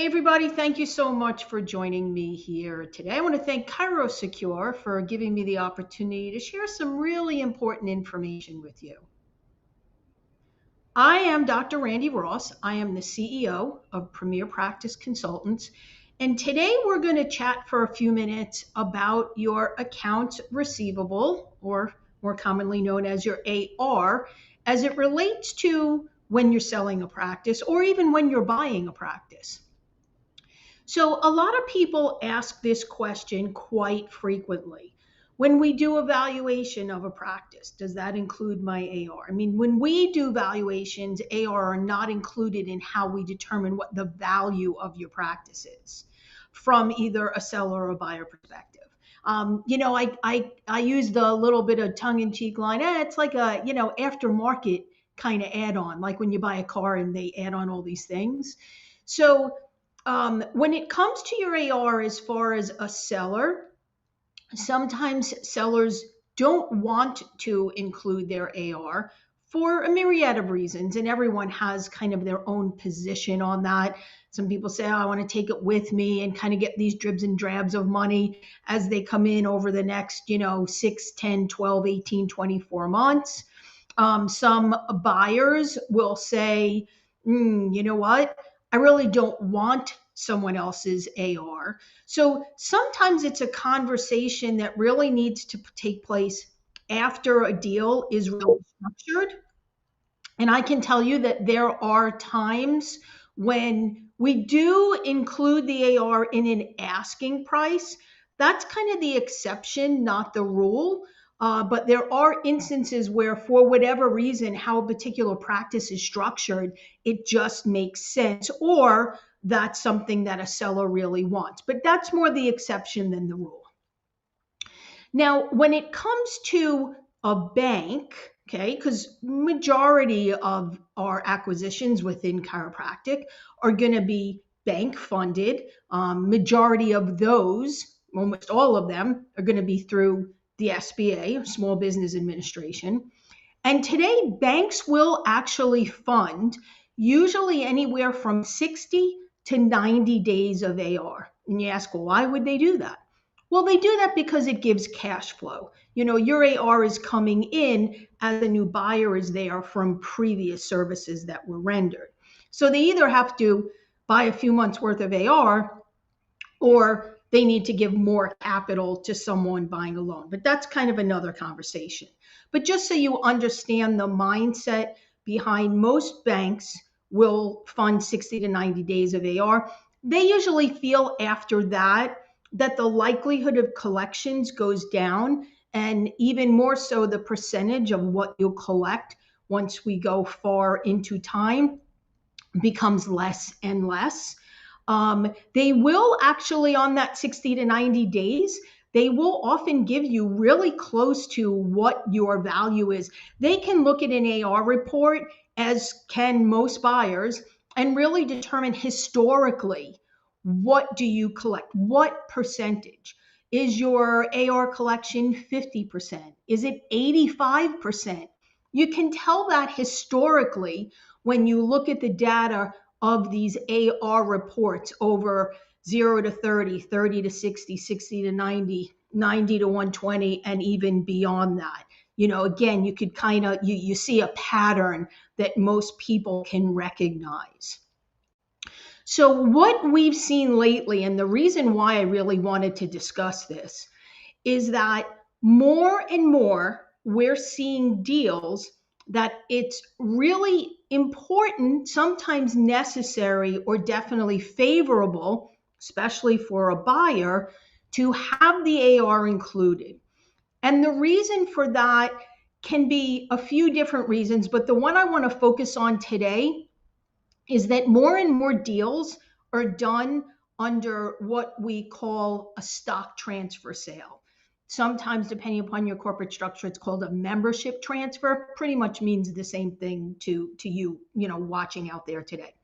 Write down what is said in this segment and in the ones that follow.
Hey everybody, thank you so much for joining me here today. I want to thank Cairo Secure for giving me the opportunity to share some really important information with you. I am Dr. Randy Ross. I am the CEO of Premier Practice Consultants. And today we're going to chat for a few minutes about your accounts receivable, or more commonly known as your AR, as it relates to when you're selling a practice or even when you're buying a practice. So, a lot of people ask this question quite frequently. When we do a valuation of a practice, does that include my AR? I mean, when we do valuations, AR are not included in how we determine what the value of your practice is from either a seller or a buyer perspective. I use the little bit of tongue in cheek line, it's like a, aftermarket kind of add on, like when you buy a car and they add on all these things. So, when it comes to your AR as far as a seller, sometimes sellers don't want to include their AR for a myriad of reasons, and everyone has kind of their own position on that. Some people say, oh, I want to take it with me and kind of get these dribs and drabs of money as they come in over the next, 6, 10, 12, 18, 24 months. Some buyers will say, you know what? I really don't want someone else's AR. So sometimes it's a conversation that really needs to take place after a deal is really structured. And I can tell you that there are times when we do include the AR in an asking price. That's kind of the exception, not the rule. But there are instances where, for whatever reason, how a particular practice is structured, it just makes sense, or that's something that a seller really wants. But that's more the exception than the rule. Now, when it comes to a bank, okay, because majority of our acquisitions within chiropractic are going to be bank funded. Majority of those, almost all of them, are going to be through the SBA, Small Business Administration. And today, banks will actually fund usually anywhere from 60 to 90 days of AR. And you ask, well, why would they do that? Well, they do that because it gives cash flow. Your AR is coming in as a new buyer is there from previous services that were rendered. So they either have to buy a few months worth of AR, or they need to give more capital to someone buying a loan. But that's kind of another conversation. But just so you understand the mindset behind, most banks will fund 60 to 90 days of AR. They usually feel after that the likelihood of collections goes down, and even more so the percentage of what you'll collect once we go far into time becomes less and less. They will actually, on that 60 to 90 days, they will often give you really close to what your value is. They can look at an AR report, as can most buyers, and really determine historically, what do you collect? What percentage? Is your AR collection 50%? Is it 85%? You can tell that historically when you look at the data of these AR reports over 0 to 30, 30 to 60, 60 to 90, 90 to 120, and even beyond that. Again, you could kind of, you see a pattern that most people can recognize. So what we've seen lately, and the reason why I really wanted to discuss this, is that more and more we're seeing deals that it's really important, sometimes necessary, or definitely favorable, especially for a buyer, to have the AR included. And the reason for that can be a few different reasons, but the one I want to focus on today is that more and more deals are done under what we call a stock transfer sale. Sometimes, depending upon your corporate structure, it's called a membership transfer. Pretty much means the same thing to you, watching out there today.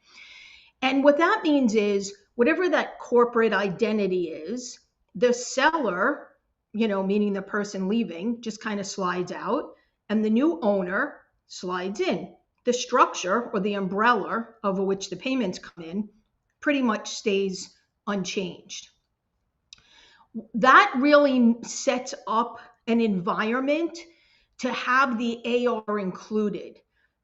And what that means is, whatever that corporate identity is, the seller, meaning the person leaving, just kind of slides out, and the new owner slides in. The structure, or the umbrella over which the payments come in, pretty much stays unchanged. That really sets up an environment to have the AR included.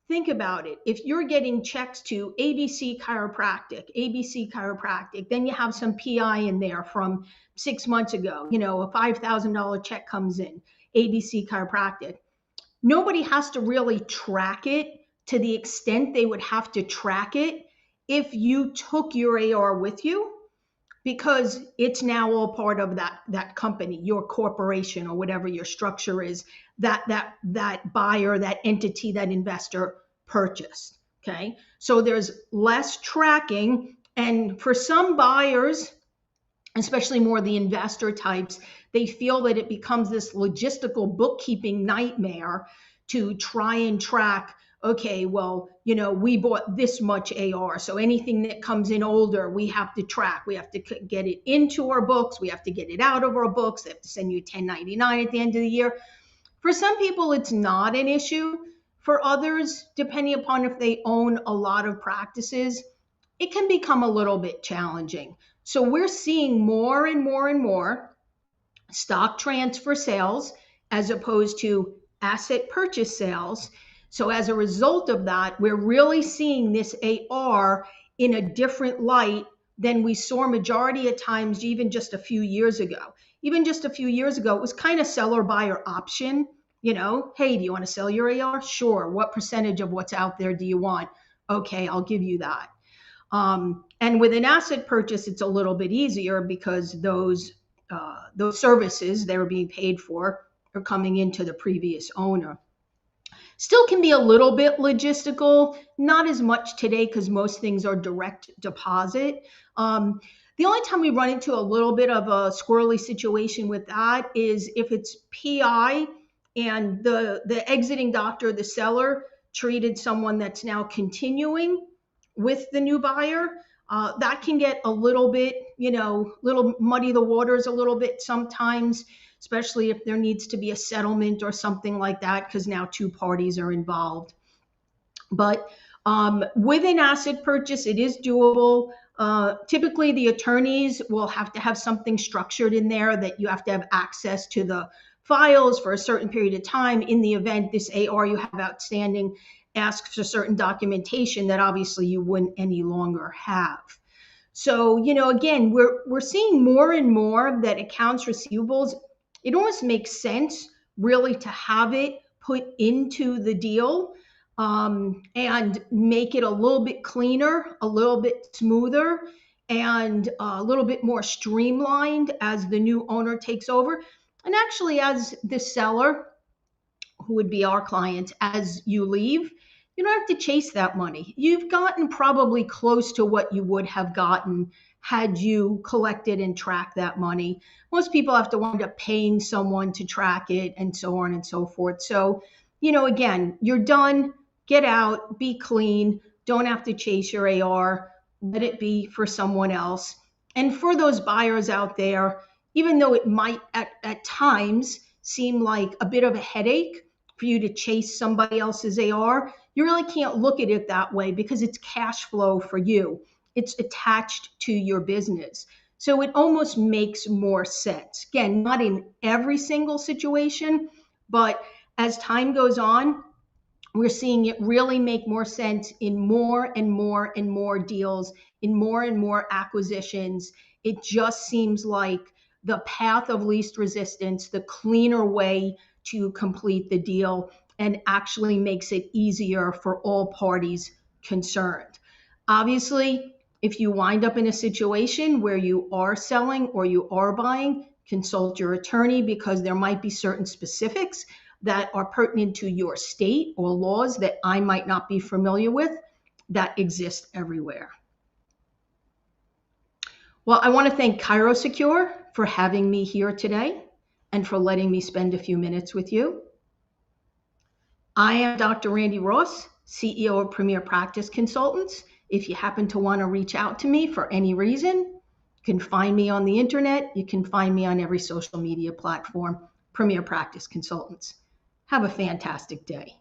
Think about it. If you're getting checks to ABC Chiropractic, then you have some PI in there from 6 months ago, a $5,000 check comes in, ABC Chiropractic. Nobody has to really track it to the extent they would have to track it if you took your AR with you, because it's now all part of that company, your corporation, or whatever your structure is, that buyer, that entity, that investor purchased. Okay, so there's less tracking, and for some buyers, especially more the investor types, they feel that it becomes this logistical bookkeeping nightmare to try and track. Okay, well, we bought this much AR, so anything that comes in older, we have to track. We have to get it into our books. We have to get it out of our books. They have to send you 1099 at the end of the year. For some people, it's not an issue. For others, depending upon if they own a lot of practices, it can become a little bit challenging. So we're seeing more and more and more stock transfer sales as opposed to asset purchase sales. So as a result of that, we're really seeing this AR in a different light than we saw majority of times, even just a few years ago. Even just a few years ago, it was kind of seller-buyer option. Hey, do you want to sell your AR? Sure. What percentage of what's out there do you want? Okay, I'll give you that. And with an asset purchase, it's a little bit easier because those services they're being paid for are coming into the previous owner. Still can be a little bit logistical, not as much today because most things are direct deposit. The only time we run into a little bit of a squirrely situation with that is if it's PI and the exiting doctor, the seller, treated someone that's now continuing with the new buyer. That can get a little bit, little muddy the waters a little bit sometimes, especially if there needs to be a settlement or something like that, because now two parties are involved. But with an asset purchase, it is doable. Typically, the attorneys will have to have something structured in there that you have to have access to the files for a certain period of time. In the event this AR you have outstanding asks for certain documentation that obviously you wouldn't any longer have. So, again, we're seeing more and more that accounts receivables, it almost makes sense really to have it put into the deal and make it a little bit cleaner, a little bit smoother, and a little bit more streamlined as the new owner takes over. And actually, as the seller, who would be our client, as you leave, you don't have to chase that money. You've gotten probably close to what you would have gotten had you collected and tracked that money. Most people have to wind up paying someone to track it and so on and so forth. So, again, you're done, get out, be clean, don't have to chase your AR, let it be for someone else. And for those buyers out there, even though it might at times seem like a bit of a headache for you to chase somebody else's AR, you really can't look at it that way because it's cash flow for you. It's attached to your business. So it almost makes more sense. Again, not in every single situation, but as time goes on, we're seeing it really make more sense in more and more and more deals, in more and more acquisitions. It just seems like the path of least resistance, the cleaner way to complete the deal, and actually makes it easier for all parties concerned. Obviously, if you wind up in a situation where you are selling or you are buying, consult your attorney because there might be certain specifics that are pertinent to your state or laws that I might not be familiar with that exist everywhere. Well, I want to thank ChiroSecure for having me here today and for letting me spend a few minutes with you. I am Dr. Randy Ross, CEO of Premier Practice Consultants. If you happen to want to reach out to me for any reason, you can find me on the internet. You can find me on every social media platform, Premier Practice Consultants. Have a fantastic day.